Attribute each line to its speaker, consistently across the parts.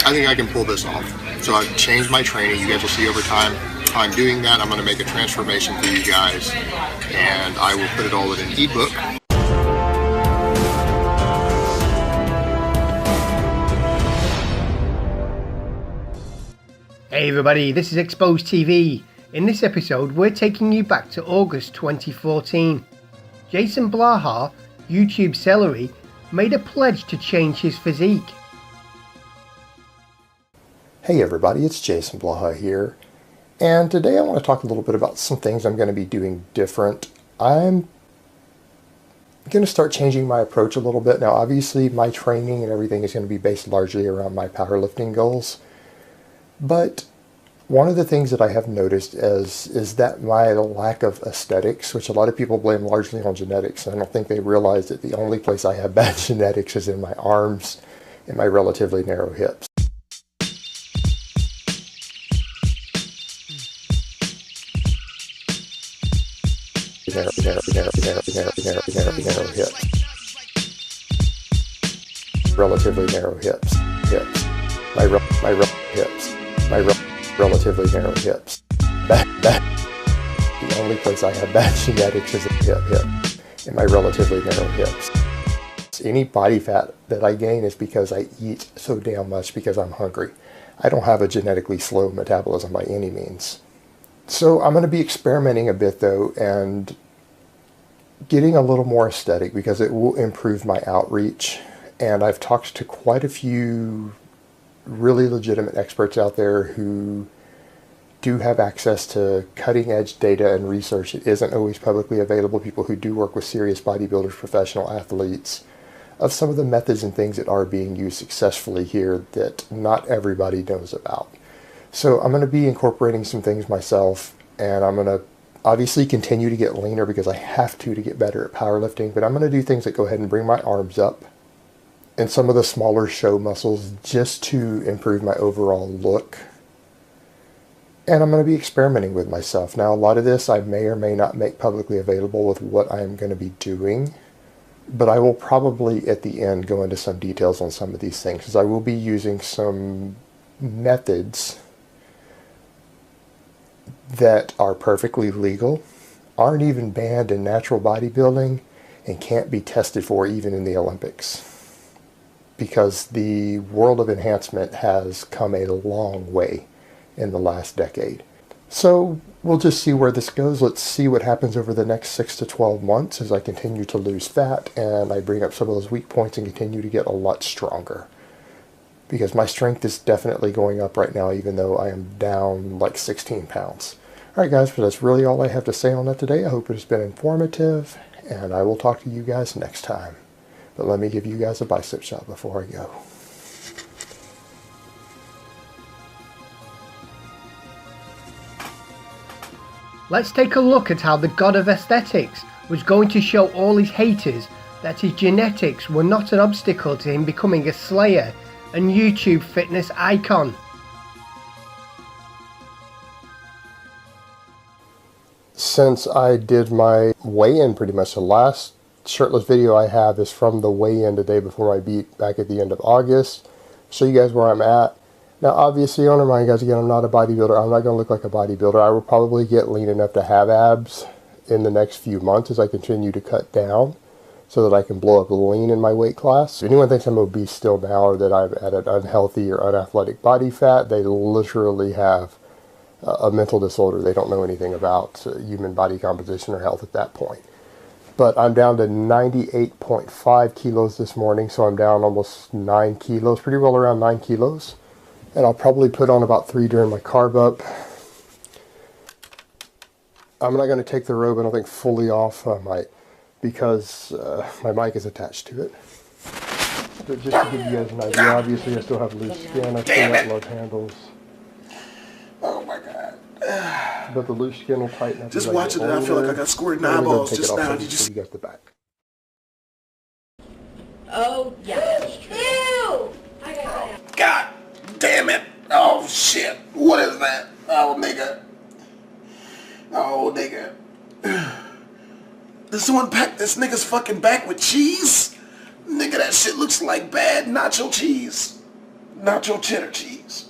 Speaker 1: I think I can pull this off. So I've changed my training. You guys will see over time how I'm doing that. I'm going to make a transformation for you guys, and I will put it all in an ebook.
Speaker 2: Hey everybody, this is Exposed TV. In this episode, we're taking you back to August 2014. Jason Blaha, YouTube Celery, made a pledge to change his physique.
Speaker 3: Hey everybody, it's Jason Blaha here, and today I want to talk a little bit about some things I'm going to be doing different. I'm going to start changing my approach a little bit. Now obviously my training and everything is going to be based largely around my powerlifting goals, but one of the things that I have noticed is that my lack of aesthetics, which a lot of people blame largely on genetics, and I don't think they realize that the only place I have bad genetics is in my arms and my relatively narrow hips. Narrow hips. Relatively narrow hips. My relatively narrow hips. The only place I have bad genetics is in hip. And my relatively narrow hips. Any body fat that I gain is because I eat so damn much because I'm hungry. I don't have a genetically slow metabolism by any means. So I'm going to be experimenting a bit though and getting a little more aesthetic because it will improve my outreach. And I've talked to quite a few really legitimate experts out there who do have access to cutting edge data and research. It isn't always publicly available. People who do work with serious bodybuilders, professional athletes, of some of the methods and things that are being used successfully here that not everybody knows about. So I'm going to be incorporating some things myself, and I'm going to obviously continue to get leaner because I have to get better at powerlifting, but I'm going to do things that go ahead and bring my arms up and some of the smaller show muscles just to improve my overall look. And I'm going to be experimenting with myself. Now, a lot of this I may or may not make publicly available with what I'm going to be doing, but I will probably at the end go into some details on some of these things because I will be using some methods that are perfectly legal, aren't even banned in natural bodybuilding, and can't be tested for even in the Olympics. Because the world of enhancement has come a long way in the last decade. So we'll just see where this goes. Let's see what happens over the next 6 to 12 months as I continue to lose fat and I bring up some of those weak points and continue to get a lot stronger. Because my strength is definitely going up right now, even though I am down like 16 pounds. Alright guys, but that's really all I have to say on that today. I hope it has been informative, and I will talk to you guys next time. But let me give you guys a bicep shot before I go.
Speaker 2: Let's take a look at how the god of aesthetics was going to show all his haters that his genetics were not an obstacle to him becoming a slayer and YouTube fitness icon.
Speaker 3: Since I did my weigh-in pretty much, the last shirtless video I have is from the weigh-in the day before my beat back at the end of August. Show you guys where I'm at. Now obviously I want to remind you guys again, I'm not a bodybuilder. I'm not going to look like a bodybuilder. I will probably get lean enough to have abs in the next few months as I continue to cut down, so that I can blow up lean in my weight class. If anyone thinks I'm obese still now or that I'm at an unhealthy or unathletic body fat, they literally have a mental disorder. They don't know anything about human body composition or health at that point. But I'm down to 98.5 kilos this morning, so I'm down almost 9 kilos, pretty well around 9 kilos. And I'll probably put on about 3 during my carb up. I'm not going to take the robe, I don't think, fully off. I might, because my mic is attached to it. But just to give you guys an idea, obviously I still have loose skin, I still got love handles.
Speaker 4: Oh my god.
Speaker 3: But the loose skin will tighten up.
Speaker 4: Just watching it, I feel like I got squirted in eyeballs just now.
Speaker 3: You just got the back.
Speaker 5: Oh, yeah. Ew! I got it.
Speaker 4: God damn it. Oh shit. What is that? Oh nigga. Oh nigga. Did someone pack this nigga's fucking back with cheese? Nigga, that shit looks like bad nacho cheese. nacho cheddar cheese.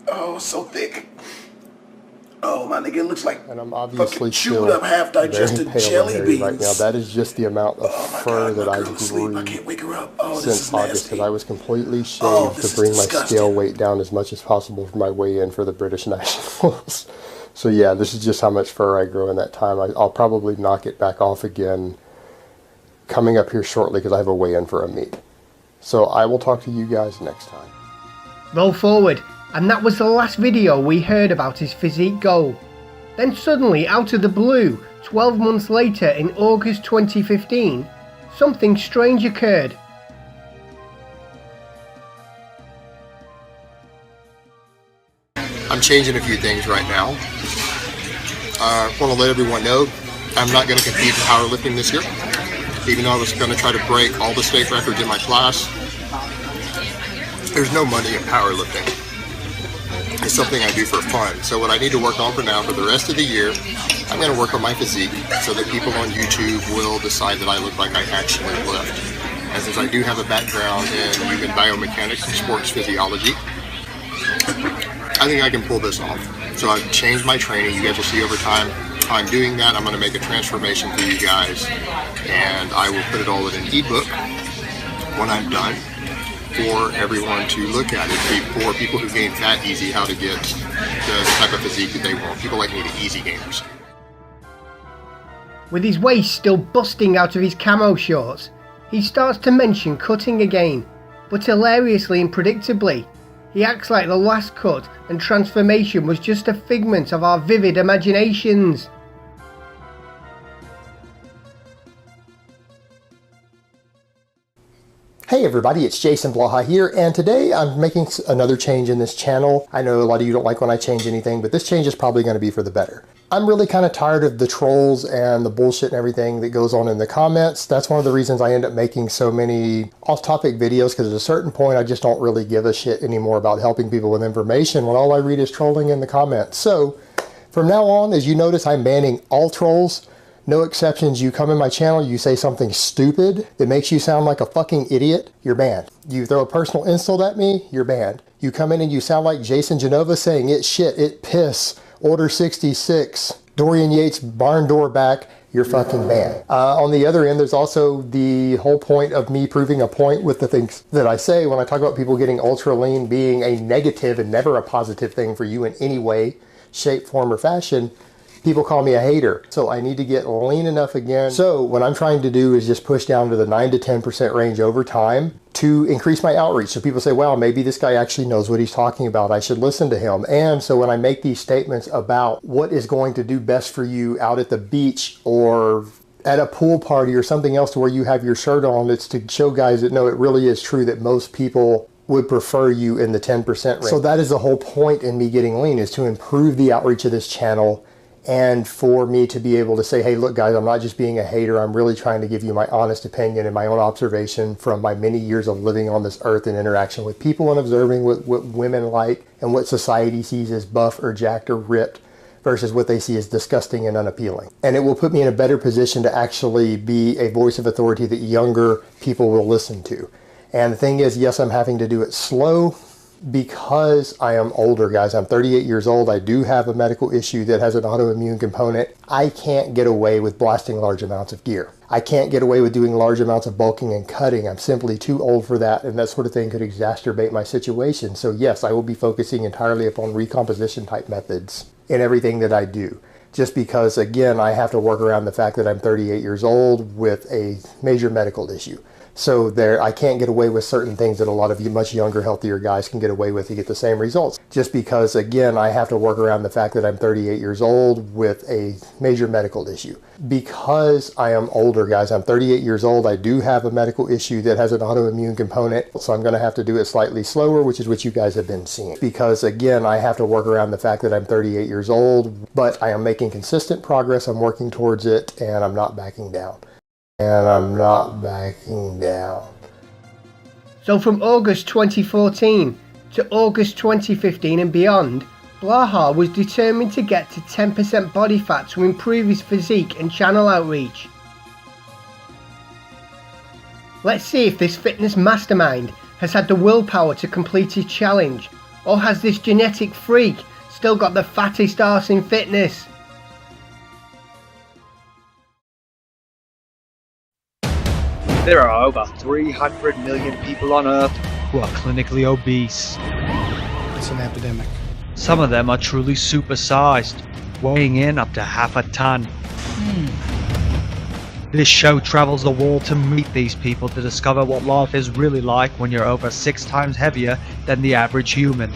Speaker 4: Oh, so thick. Oh, my nigga, it looks like
Speaker 3: and I'm obviously
Speaker 4: chewed up, half digested jelly beans
Speaker 3: right now. That is just the amount of fur that I've
Speaker 4: I can't wake her up. Oh,
Speaker 3: since August, because I was completely shaved to bring my scale weight down as much as possible for my weigh-in for the British Nationals. So yeah, this is just how much fur I grow in that time. I'll probably knock it back off again coming up here shortly because I have a weigh-in for a meet. So I will talk to you guys next time.
Speaker 2: Roll forward, and that was the last video we heard about his physique goal. Then suddenly, out of the blue, 12 months later in August 2015, something strange occurred.
Speaker 1: I'm changing a few things right now. I want to let everyone know I'm not going to compete in powerlifting this year. Even though I was going to try to break all the state records in my class, there's no money in powerlifting. It's something I do for fun. So what I need to work on for now, for the rest of the year, I'm going to work on my physique so that people on YouTube will decide that I look like I actually lift. And since I do have a background in human biomechanics and sports physiology, I think I can pull this off. So I've changed my training. You guys will see over time how I'm doing that. I'm going to make a transformation for you guys, and I will put it all in an ebook when I'm done for everyone to look at it. For people who gain fat easy, how to get the type of physique that they want. People like me, the easy gainers.
Speaker 2: With his waist still busting out of his camo shorts, he starts to mention cutting again, but hilariously and predictably, he acts like the last cut and transformation was just a figment of our vivid imaginations.
Speaker 3: Hey everybody, it's Jason Blaha here, and today I'm making another change in this channel. I know a lot of you don't like when I change anything, but this change is probably going to be for the better. I'm really kind of tired of the trolls and the bullshit and everything that goes on in the comments. That's one of the reasons I end up making so many off-topic videos, because at a certain point I just don't really give a shit anymore about helping people with information when all I read is trolling in the comments. So from now on, as you notice, I'm banning all trolls. No exceptions. You come in my channel, you say something stupid that makes you sound like a fucking idiot, you're banned. You throw a personal insult at me, you're banned. You come in and you sound like Jason Genova saying it shit, it piss, Order 66, Dorian Yates barn door back, you're fucking banned. On the other end, there's also the whole point of me proving a point with the things that I say when I talk about people getting ultra lean being a negative and never a positive thing for you in any way, shape, form, or fashion. People call me a hater. So I need to get lean enough again. So what I'm trying to do is just push down to the 9 to 10% range over time to increase my outreach. So people say, wow, maybe this guy actually knows what he's talking about. I should listen to him. And so when I make these statements about what is going to do best for you out at the beach or at a pool party or something else to where you have your shirt on, it's to show guys that no, it really is true that most people would prefer you in the 10% range. So that is the whole point in me getting lean, is to improve the outreach of this channel. And for me to be able to say, hey, look guys, I'm not just being a hater, I'm really trying to give you my honest opinion and my own observation from my many years of living on this earth and interaction with people and observing what women like and what society sees as buff or jacked or ripped versus what they see as disgusting and unappealing. And it will put me in a better position to actually be a voice of authority that younger people will listen to. And the thing is, yes, I'm having to do it slow, because I am older, guys. I'm 38 years old. I do have a medical issue that has an autoimmune component. I can't get away with blasting large amounts of gear. I can't get away with doing large amounts of bulking and cutting. I'm simply too old for that, and that sort of thing could exacerbate my situation. So yes, I will be focusing entirely upon recomposition type methods in everything that I do. Just because, again, I have to work around the fact that I'm 38 years old with a major medical issue. So I can't get away with certain things that a lot of you much younger, healthier guys can get away with to get the same results. Just because, again, I have to work around the fact that I'm 38 years old with a major medical issue. Because I am older, guys, I'm 38 years old, I do have a medical issue that has an autoimmune component. So I'm going to have to do it slightly slower, which is what you guys have been seeing. Because, again, I have to work around the fact that I'm 38 years old, but I am making consistent progress, I'm working towards it, and I'm not backing down. And I'm not backing down.
Speaker 2: So from August 2014 to August 2015 and beyond, Blaha was determined to get to 10% body fat to improve his physique and channel outreach. Let's see if this fitness mastermind has had the willpower to complete his challenge? Or has this genetic freak still got the fattest arse in fitness?
Speaker 6: There are over 300 million people on Earth who are clinically obese.
Speaker 7: It's an epidemic.
Speaker 6: Some of them are truly supersized, weighing in up to half a ton. This show travels the world to meet these people to discover what life is really like when you're over 6 times heavier than the average human.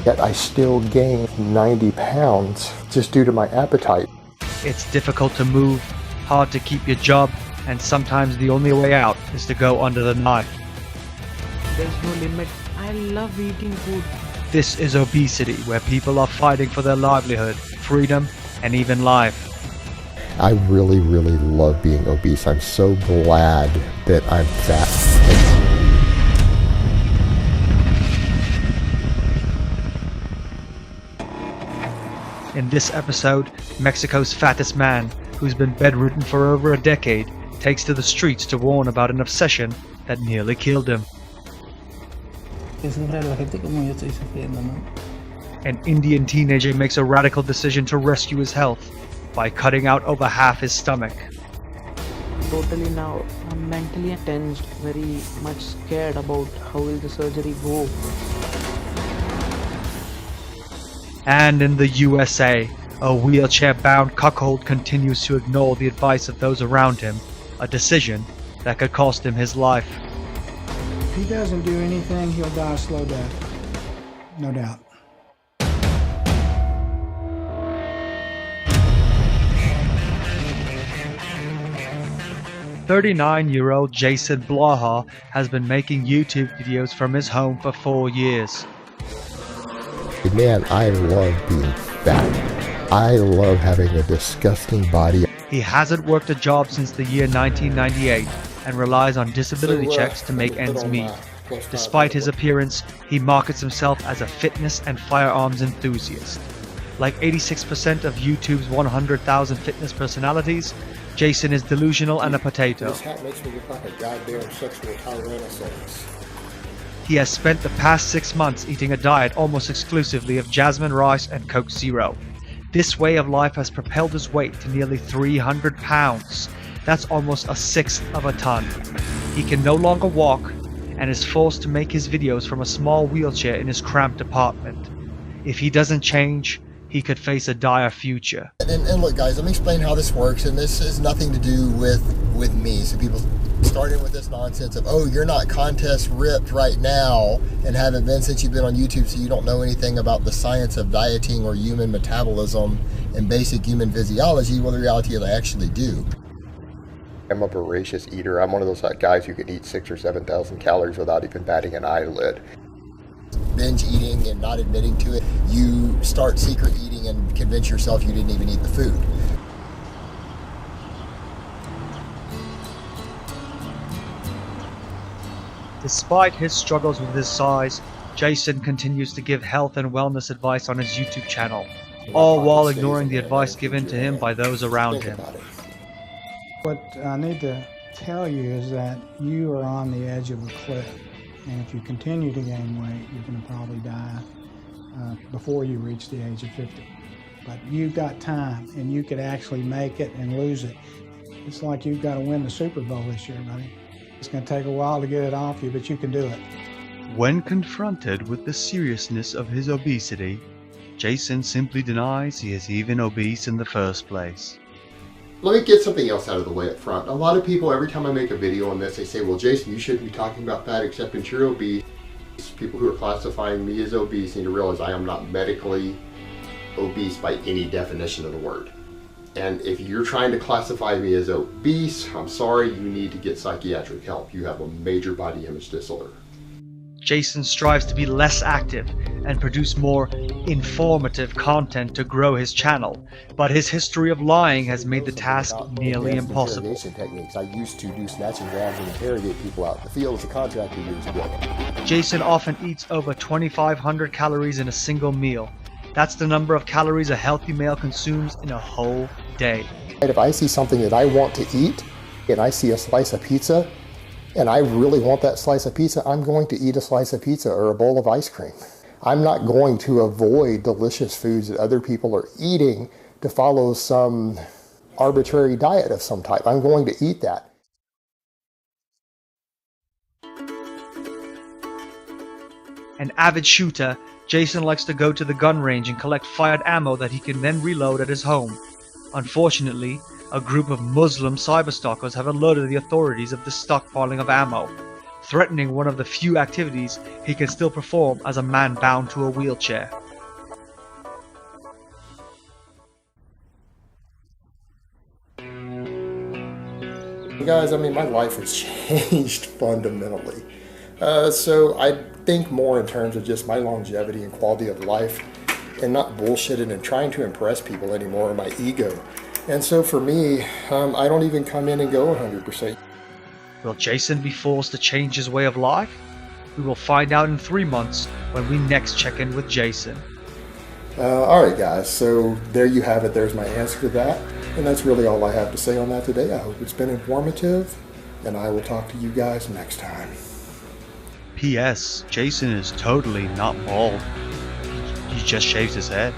Speaker 3: Yet I still gain 90 pounds just due to my appetite.
Speaker 6: It's difficult to move, hard to keep your job, and sometimes the only way out is to go under the knife.
Speaker 8: There's no limit. I love eating food.
Speaker 6: This is obesity, where people are fighting for their livelihood, freedom, and even life.
Speaker 3: I really, really love being obese. I'm so glad that I'm fat.
Speaker 6: In this episode, Mexico's fattest man, who's been bedridden for over a decade, takes to the streets to warn about an obsession that nearly killed him. An Indian teenager makes a radical decision to rescue his health by cutting out over half his stomach.
Speaker 8: Totally now, I'm mentally tensed, very much scared about how will the surgery go.
Speaker 6: And in the USA, a wheelchair-bound cuckold continues to ignore the advice of those around him, a decision that could cost him his life.
Speaker 7: If he doesn't do anything, he'll die a slow death. No doubt.
Speaker 6: "39-year-old Jason Blaha has been making YouTube videos from his home for 4 years.
Speaker 3: Man, I love being fat. I love having a disgusting body.
Speaker 6: He hasn't worked a job since the year 1998 and relies on disability checks to make ends meet. Despite his appearance, he markets himself as a fitness and firearms enthusiast. Like 86% of YouTube's 100,000 fitness personalities, Jason is delusional and a potato.
Speaker 1: This hat makes me look like a goddamn sexual tyrannosaurus.
Speaker 6: He has spent the past 6 months eating a diet almost exclusively of jasmine rice and Coke Zero. This way of life has propelled his weight to nearly 300 pounds. That's almost a sixth of a ton. He can no longer walk and is forced to make his videos from a small wheelchair in his cramped apartment. If he doesn't change, he could face a dire future.
Speaker 1: And look, guys, let me explain how this works, and this has nothing to do with me. So people starting with this nonsense of, oh, you're not contest ripped right now and haven't been since you've been on YouTube, so you don't know anything about the science of dieting or human metabolism and basic human physiology. Well, the reality is I actually do.
Speaker 3: I'm a voracious eater. I'm one of those guys who can eat 6,000 or 7,000 calories without even batting an eyelid.
Speaker 1: Binge eating and not admitting to it, you start secret eating and convince yourself you didn't even eat the food.
Speaker 6: Despite his struggles with his size, Jason continues to give health and wellness advice on his YouTube channel, all while ignoring the advice given to him by those around him.
Speaker 7: What I need to tell you is that you are on the edge of a cliff. And if you continue to gain weight, you're going to probably die before you reach the age of 50. But you've got time, and you could actually make it and lose it. It's like you've got to win the Super Bowl this year, buddy. It's going to take a while to get it off you, but you can do it.
Speaker 6: When confronted with the seriousness of his obesity, Jason simply denies he is even obese in the first place.
Speaker 1: Let me get something else out of the way up front. A lot of people, every time I make a video on this, they say, well, Jason, you shouldn't be talking about fat acceptance, you're obese. People who are classifying me as obese need to realize I am not medically obese by any definition of the word. And if you're trying to classify me as obese, I'm sorry, you need to get psychiatric help. You have a major body image disorder.
Speaker 6: Jason strives to be less active and produce more informative content to grow his channel, but his history of lying has made the task nearly impossible.
Speaker 3: Interrogation techniques. I used to do snatch and grabs and interrogate people out in the field as a contractor years ago.
Speaker 6: Jason often eats over 2,500 calories in a single meal. That's the number of calories a healthy male consumes in a whole day.
Speaker 3: If I see something that I want to eat and I see a slice of pizza, and I really want that slice of pizza, I'm going to eat a slice of pizza or a bowl of ice cream. I'm not going to avoid delicious foods that other people are eating to follow some arbitrary diet of some type. I'm going to eat that.
Speaker 6: An avid shooter, Jason likes to go to the gun range and collect fired ammo that he can then reload at his home. Unfortunately, a group of Muslim cyberstalkers have alerted the authorities of the stockpiling of ammo, threatening one of the few activities he can still perform as a man bound to a wheelchair.
Speaker 3: Guys, I mean, my life has changed fundamentally. So I think more in terms of just my longevity and quality of life, and not bullshitting and trying to impress people anymore, or my ego. And so for me, I don't even come in and go 100%.
Speaker 6: Will Jason be forced to change his way of life? We will find out in 3 months when we next check in with Jason.
Speaker 3: Alright guys, so there you have it. There's my answer to that. And that's really all I have to say on that today. I hope it's been informative, and I will talk to you guys next time.
Speaker 6: P.S. Jason is totally not bald. He just shaves his head.